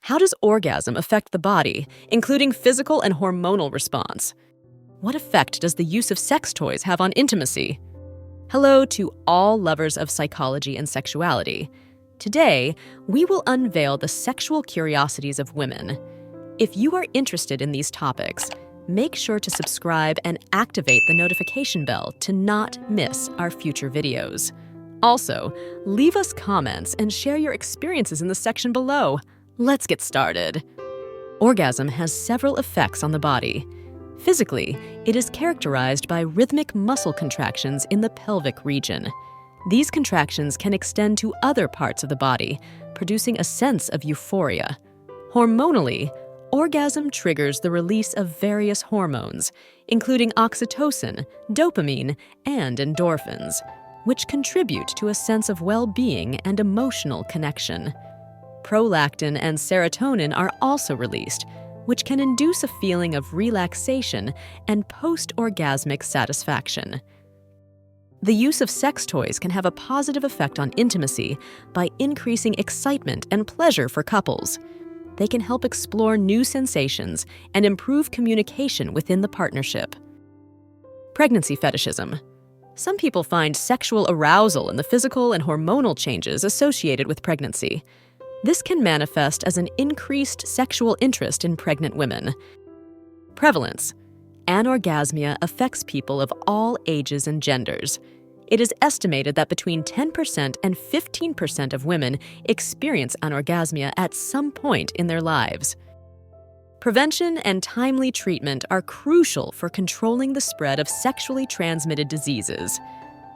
How does orgasm affect the body, including physical and hormonal response? What effect does the use of sex toys have on intimacy? Hello to all lovers of psychology and sexuality. Today, we will unveil the sexual curiosities of women. If you are interested in these topics, make sure to subscribe and activate the notification bell to not miss our future videos. Also, leave us comments and share your experiences in the section below. Let's get started. Orgasm has several effects on the body. Physically, it is characterized by rhythmic muscle contractions in the pelvic region. These contractions can extend to other parts of the body, producing a sense of euphoria. Hormonally, orgasm triggers the release of various hormones, including oxytocin, dopamine, and endorphins, which contribute to a sense of well-being and emotional connection. Prolactin and serotonin are also released, which can induce a feeling of relaxation and post-orgasmic satisfaction. The use of sex toys can have a positive effect on intimacy by increasing excitement and pleasure for couples. They can help explore new sensations and improve communication within the partnership. Pregnancy fetishism. Some people find sexual arousal in the physical and hormonal changes associated with pregnancy. This can manifest as an increased sexual interest in pregnant women. Prevalence. Anorgasmia affects people of all ages and genders. It is estimated that between 10% and 15% of women experience anorgasmia at some point in their lives. Prevention and timely treatment are crucial for controlling the spread of sexually transmitted diseases.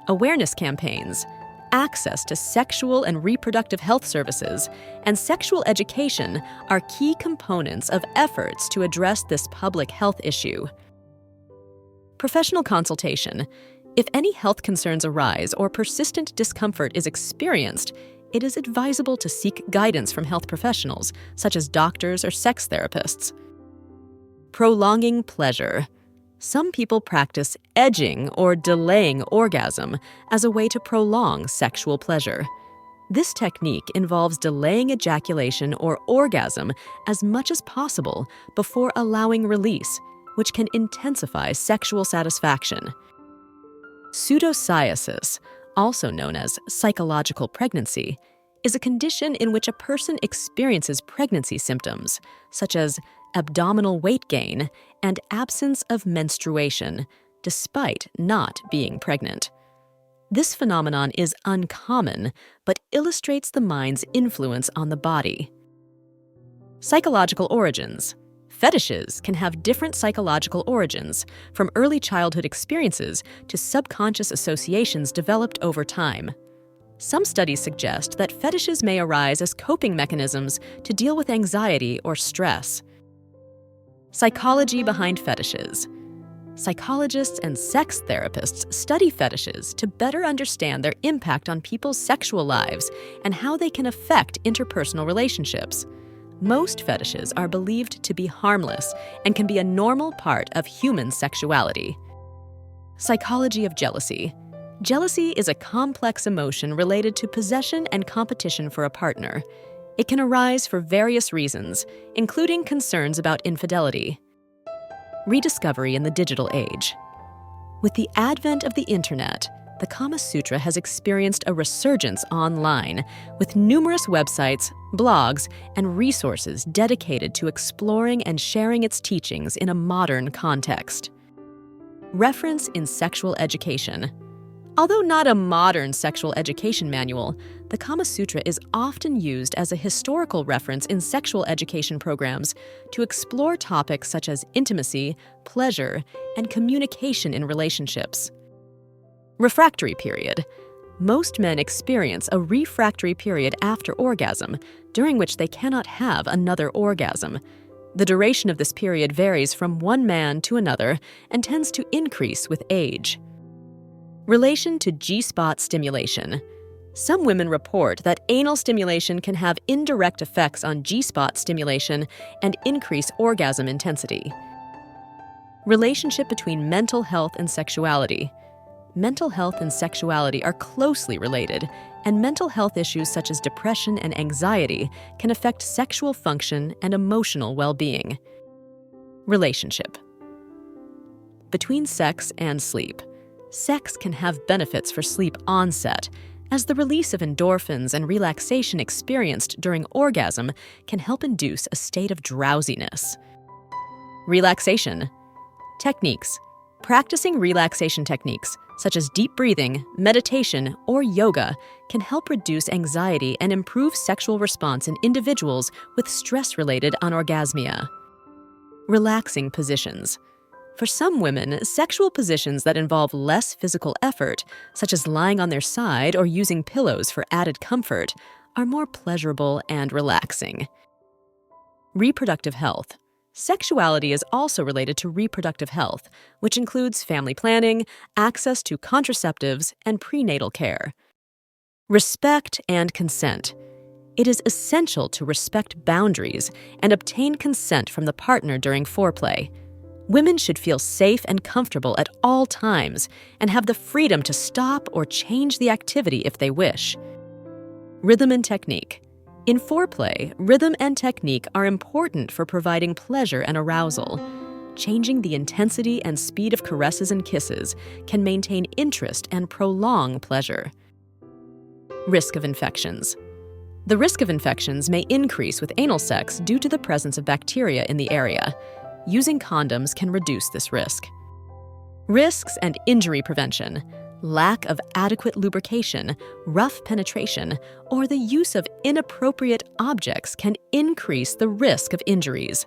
Awareness campaigns, access to sexual and reproductive health services, and sexual education are key components of efforts to address this public health issue. Professional consultation. If any health concerns arise or persistent discomfort is experienced, it is advisable to seek guidance from health professionals, such as doctors or sex therapists. Prolonging pleasure. Some people practice edging or delaying orgasm as a way to prolong sexual pleasure. This technique involves delaying ejaculation or orgasm as much as possible before allowing release, which can intensify sexual satisfaction. Pseudocyesis, also known as psychological pregnancy, is a condition in which a person experiences pregnancy symptoms, such as abdominal weight gain and absence of menstruation, despite not being pregnant. This phenomenon is uncommon, but illustrates the mind's influence on the body. Psychological origins. Fetishes can have different psychological origins, from early childhood experiences to subconscious associations developed over time. Some studies suggest that fetishes may arise as coping mechanisms to deal with anxiety or stress. Psychology behind fetishes. Psychologists and sex therapists study fetishes to better understand their impact on people's sexual lives and how they can affect interpersonal relationships. Most fetishes are believed to be harmless and can be a normal part of human sexuality. Psychology of jealousy. Jealousy is a complex emotion related to possession and competition for a partner. It can arise for various reasons, including concerns about infidelity. Rediscovery in the digital age. With the advent of the internet, the Kama Sutra has experienced a resurgence online, with numerous websites, blogs, and resources dedicated to exploring and sharing its teachings in a modern context. Reference in sexual education. Although not a modern sexual education manual, the Kama Sutra is often used as a historical reference in sexual education programs to explore topics such as intimacy, pleasure, and communication in relationships. Refractory period. Most men experience a refractory period after orgasm, during which they cannot have another orgasm. The duration of this period varies from one man to another and tends to increase with age. Relation to G-spot stimulation. Some women report that anal stimulation can have indirect effects on G-spot stimulation and increase orgasm intensity. Relationship between mental health and sexuality. Mental health and sexuality are closely related, and mental health issues such as depression and anxiety can affect sexual function and emotional well-being. Relationship. Between sex and sleep, sex can have benefits for sleep onset, as the release of endorphins and relaxation experienced during orgasm can help induce a state of drowsiness. Relaxation. Techniques. Practicing relaxation techniques, such as deep breathing, meditation, or yoga, can help reduce anxiety and improve sexual response in individuals with stress-related anorgasmia. Relaxing positions. For some women, sexual positions that involve less physical effort, such as lying on their side or using pillows for added comfort, are more pleasurable and relaxing. Reproductive health. Sexuality is also related to reproductive health, which includes family planning, access to contraceptives, and prenatal care. Respect and consent. It is essential to respect boundaries and obtain consent from the partner during foreplay. Women should feel safe and comfortable at all times and have the freedom to stop or change the activity if they wish. Rhythm and technique. In foreplay, rhythm and technique are important for providing pleasure and arousal. Changing the intensity and speed of caresses and kisses can maintain interest and prolong pleasure. Risk of infections. The risk of infections may increase with anal sex due to the presence of bacteria in the area. Using condoms can reduce this risk. Risks and injury prevention. Lack of adequate lubrication, rough penetration, or the use of inappropriate objects can increase the risk of injuries.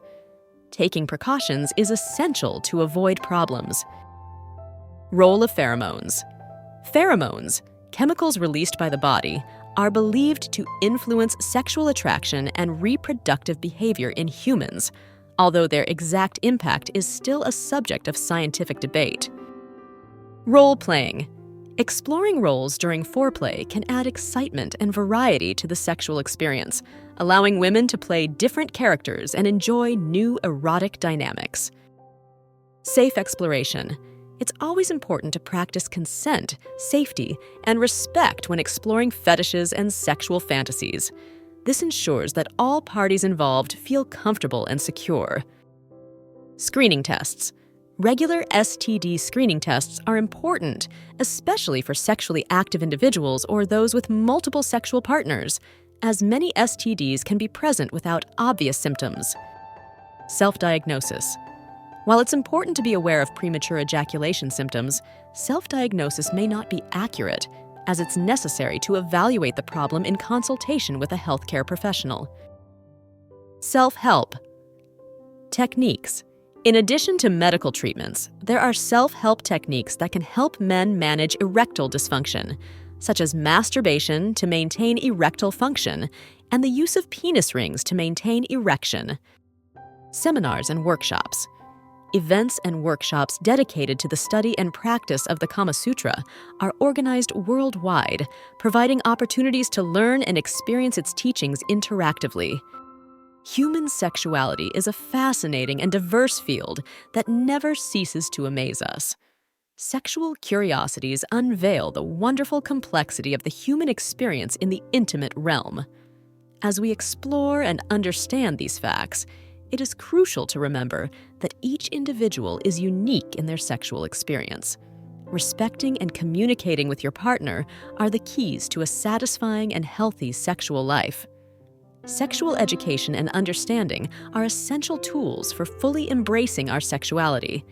Taking precautions is essential to avoid problems. Role of pheromones. Pheromones, chemicals released by the body, are believed to influence sexual attraction and reproductive behavior in humans, although their exact impact is still a subject of scientific debate. Role-playing. Exploring roles during foreplay can add excitement and variety to the sexual experience, allowing women to play different characters and enjoy new erotic dynamics. Safe exploration. It's always important to practice consent, safety, and respect when exploring fetishes and sexual fantasies. This ensures that all parties involved feel comfortable and secure. Screening tests. Regular STD screening tests are important, especially for sexually active individuals or those with multiple sexual partners, as many STDs can be present without obvious symptoms. Self-diagnosis. While it's important to be aware of premature ejaculation symptoms, self-diagnosis may not be accurate, as it's necessary to evaluate the problem in consultation with a healthcare professional. Self-help. Techniques. In addition to medical treatments, there are self-help techniques that can help men manage erectile dysfunction, such as masturbation to maintain erectile function and the use of penis rings to maintain erection. Seminars and workshops. Events and workshops dedicated to the study and practice of the Kama Sutra are organized worldwide, providing opportunities to learn and experience its teachings interactively. Human sexuality is a fascinating and diverse field that never ceases to amaze us. Sexual curiosities unveil the wonderful complexity of the human experience in the intimate realm. As we explore and understand these facts, it is crucial to remember that each individual is unique in their sexual experience. Respecting and communicating with your partner are the keys to a satisfying and healthy sexual life. Sexual education and understanding are essential tools for fully embracing our sexuality.